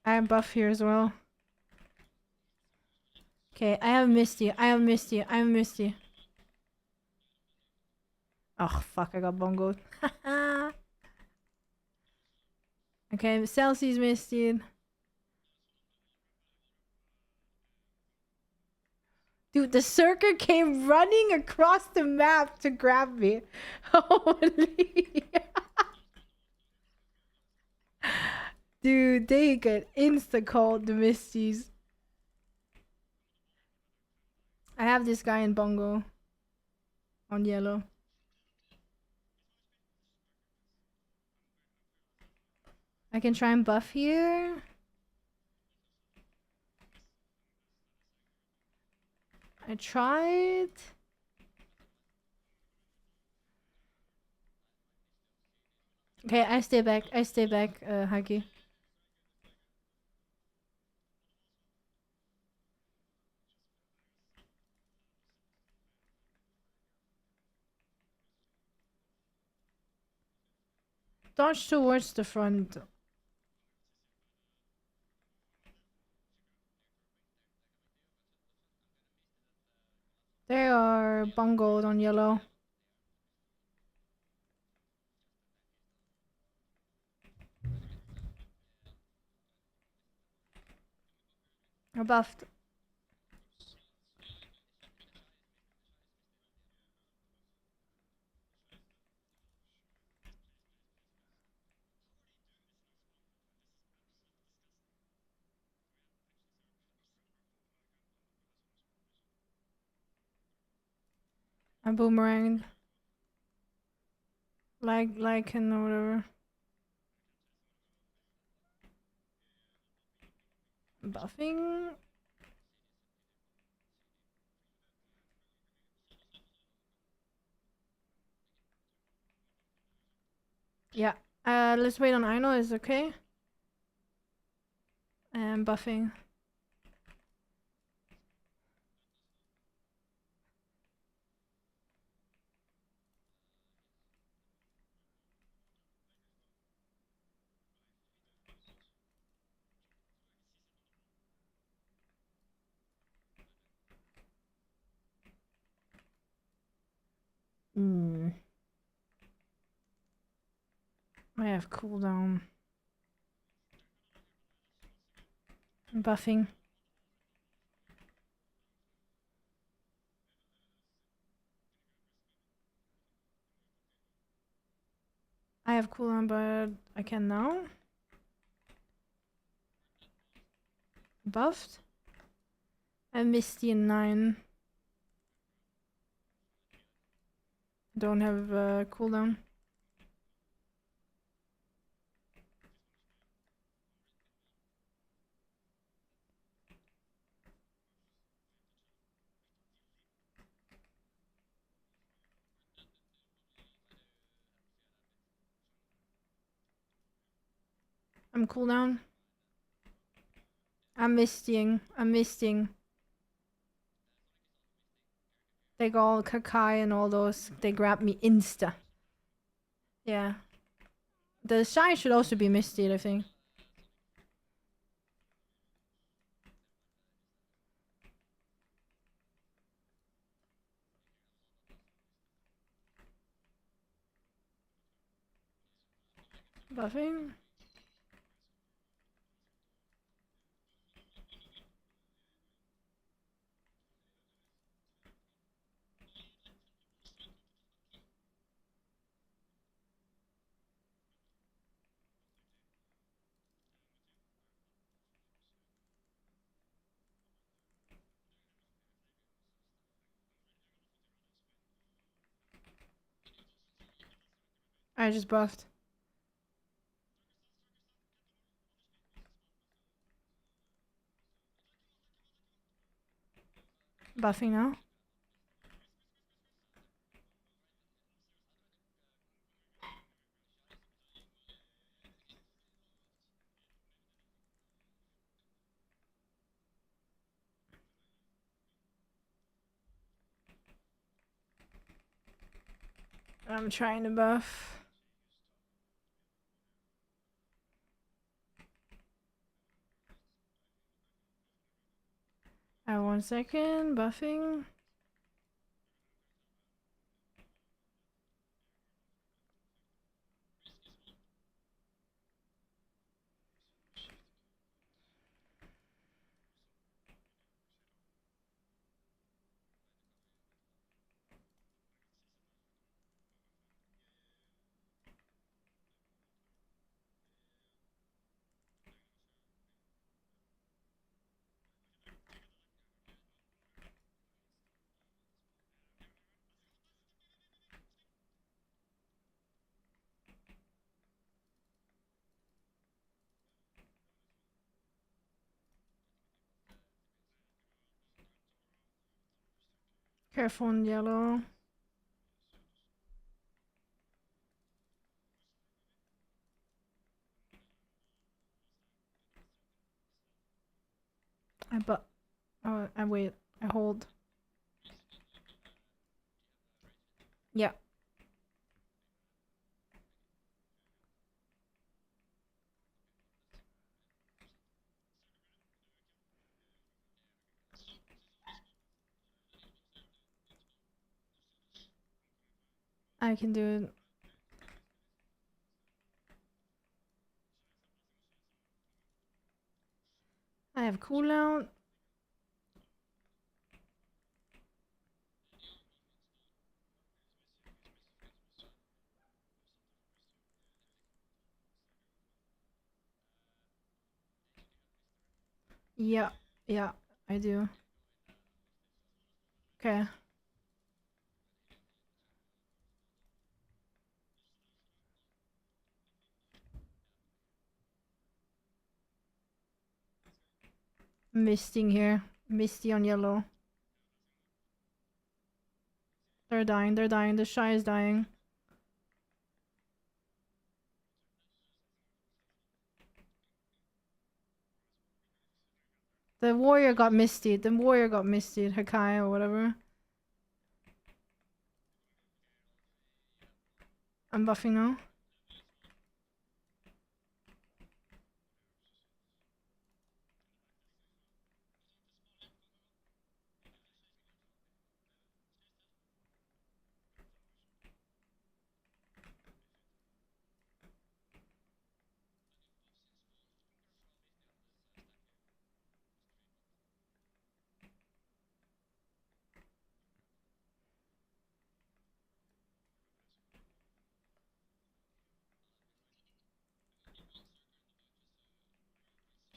I have buff here as well. Okay, I have Misty. I have Misty. I have Misty. Oh, fuck, I got bongoed. Okay, Celsius Misty. Dude, the Circer came running across the map to grab me. Holy. Dude, they get insta-called the Misties. I have this guy in bongo. On yellow. I can try and buff here. I tried. Okay, I stay back. I stay back, Haki. Dodge towards the front. They are bongoed on yellow. I buffed. I boomeranged. Like and whatever. Buffing. Yeah. Let's wait on Aino. Is okay. And buffing. I have cooldown. Buffing. I have cooldown, but I can now. Buffed. And Misty in 9. Don't have cooldown. I'm cooldown. I'm mistying. I'm mistying. They go all Kakai and all those. They grab me insta. Yeah. The Shy should also be mistied, I think. Buffing. I just buffed. Buffing now. I'm trying to buff. I have 1 second. Buffing. Careful on yellow. I wait. I hold. Yeah. I can do it. I have cooldown. Yeah. Yeah, I do. Okay. Misting here. Misty on yellow. They're dying. They're dying. The Shy is dying. The warrior got misty. The warrior got misty. Hakai or whatever. I'm buffing now.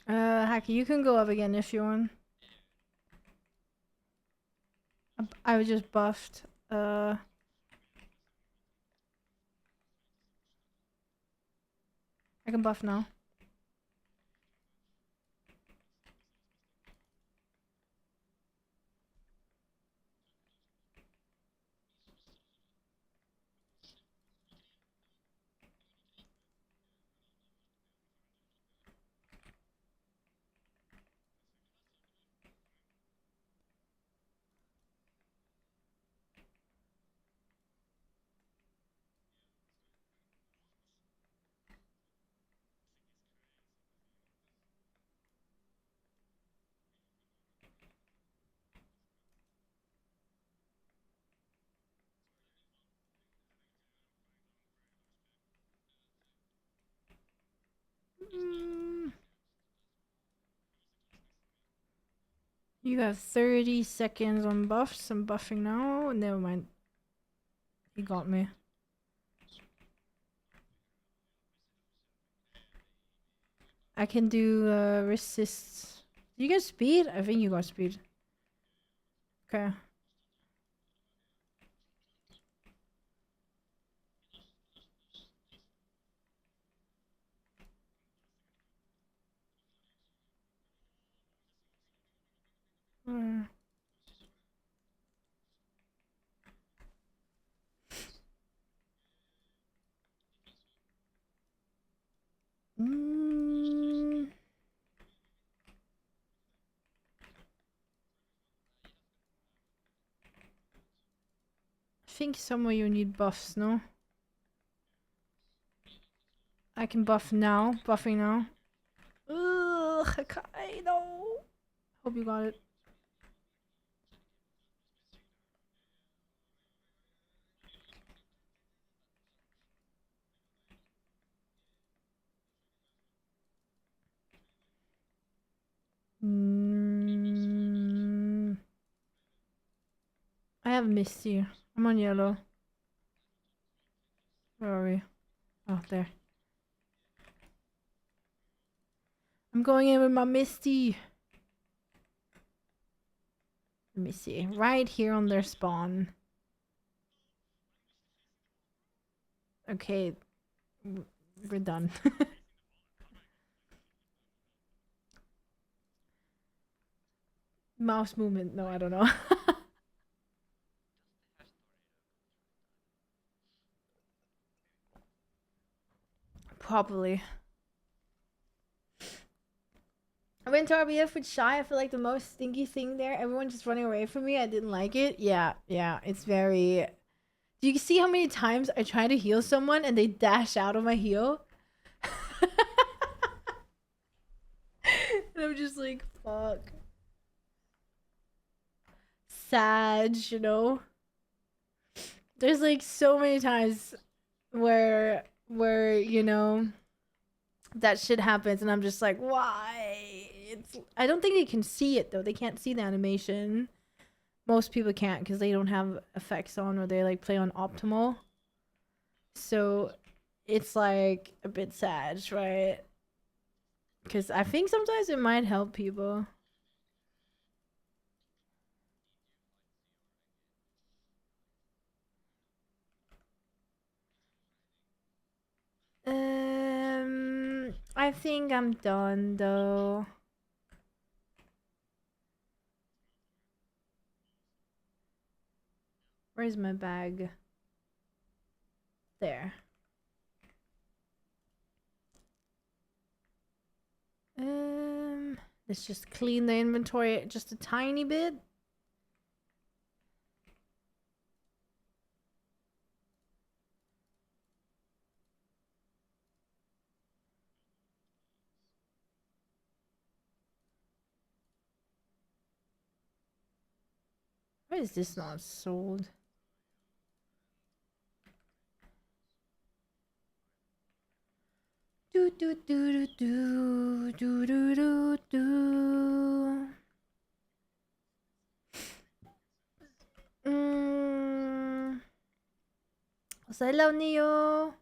Hacky, you can go up again if you want. I was just buffed. I can buff now. You have 30 seconds on buffs. I'm buffing now. Never mind. He got me. I can do resist. Do you get speed? I think you got speed. Okay. Mm. I think some of you need buffs, no? I can buff now. Buffing now. Ugh, Hakai, no. Hope you got it. I have Misty. I'm on yellow. Where are we? Oh, there. I'm going in with my Misty. Let me see. Right here on their spawn. Okay. We're done. Mouse movement. No, I don't know. Probably. I went to RBF with Shy. I feel like the most stinky thing there. Everyone just running away from me. I didn't like it. Yeah. It's very... Do you see how many times I try to heal someone and they dash out of my heal? And I'm just like, fuck. Sad, you know? There's like so many times where you know, that shit happens and I'm just like, why? I don't think they can see it though. They can't see the animation. Most people can't because they don't have effects on or they like play on optimal. So it's like a bit sad, right? Because I think sometimes it might help people. I think I'm done though. Where's my bag? There. Let's just clean the inventory just a tiny bit. Why is this not sold? Do do do do do do do do. Salam niyo.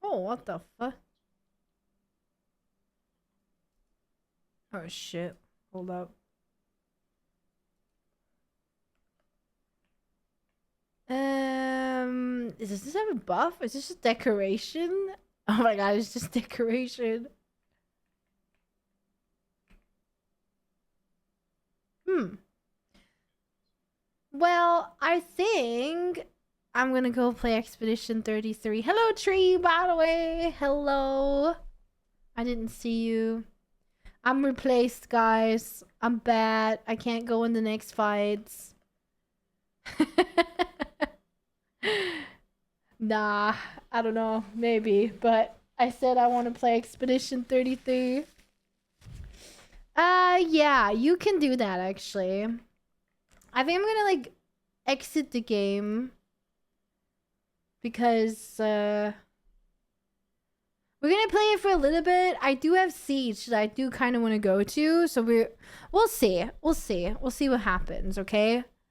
Oh, what the fuck? Oh shit. Hold up. Does this have a buff? Is this just decoration? Oh my god, it's just decoration. Well, I think I'm gonna go play Expedition 33. Hello, Tree, by the way. Hello. I didn't see you. I'm replaced, guys. I'm bad. I can't go in the next fights. Nah, I don't know. Maybe. But I said I want to play Expedition 33. Yeah, you can do that, actually. I think I'm gonna, like, exit the game. Because, we're gonna play it for a little bit. I do have Siege that I do kind of want to go to. So we'll see. We'll see. We'll see what happens, okay?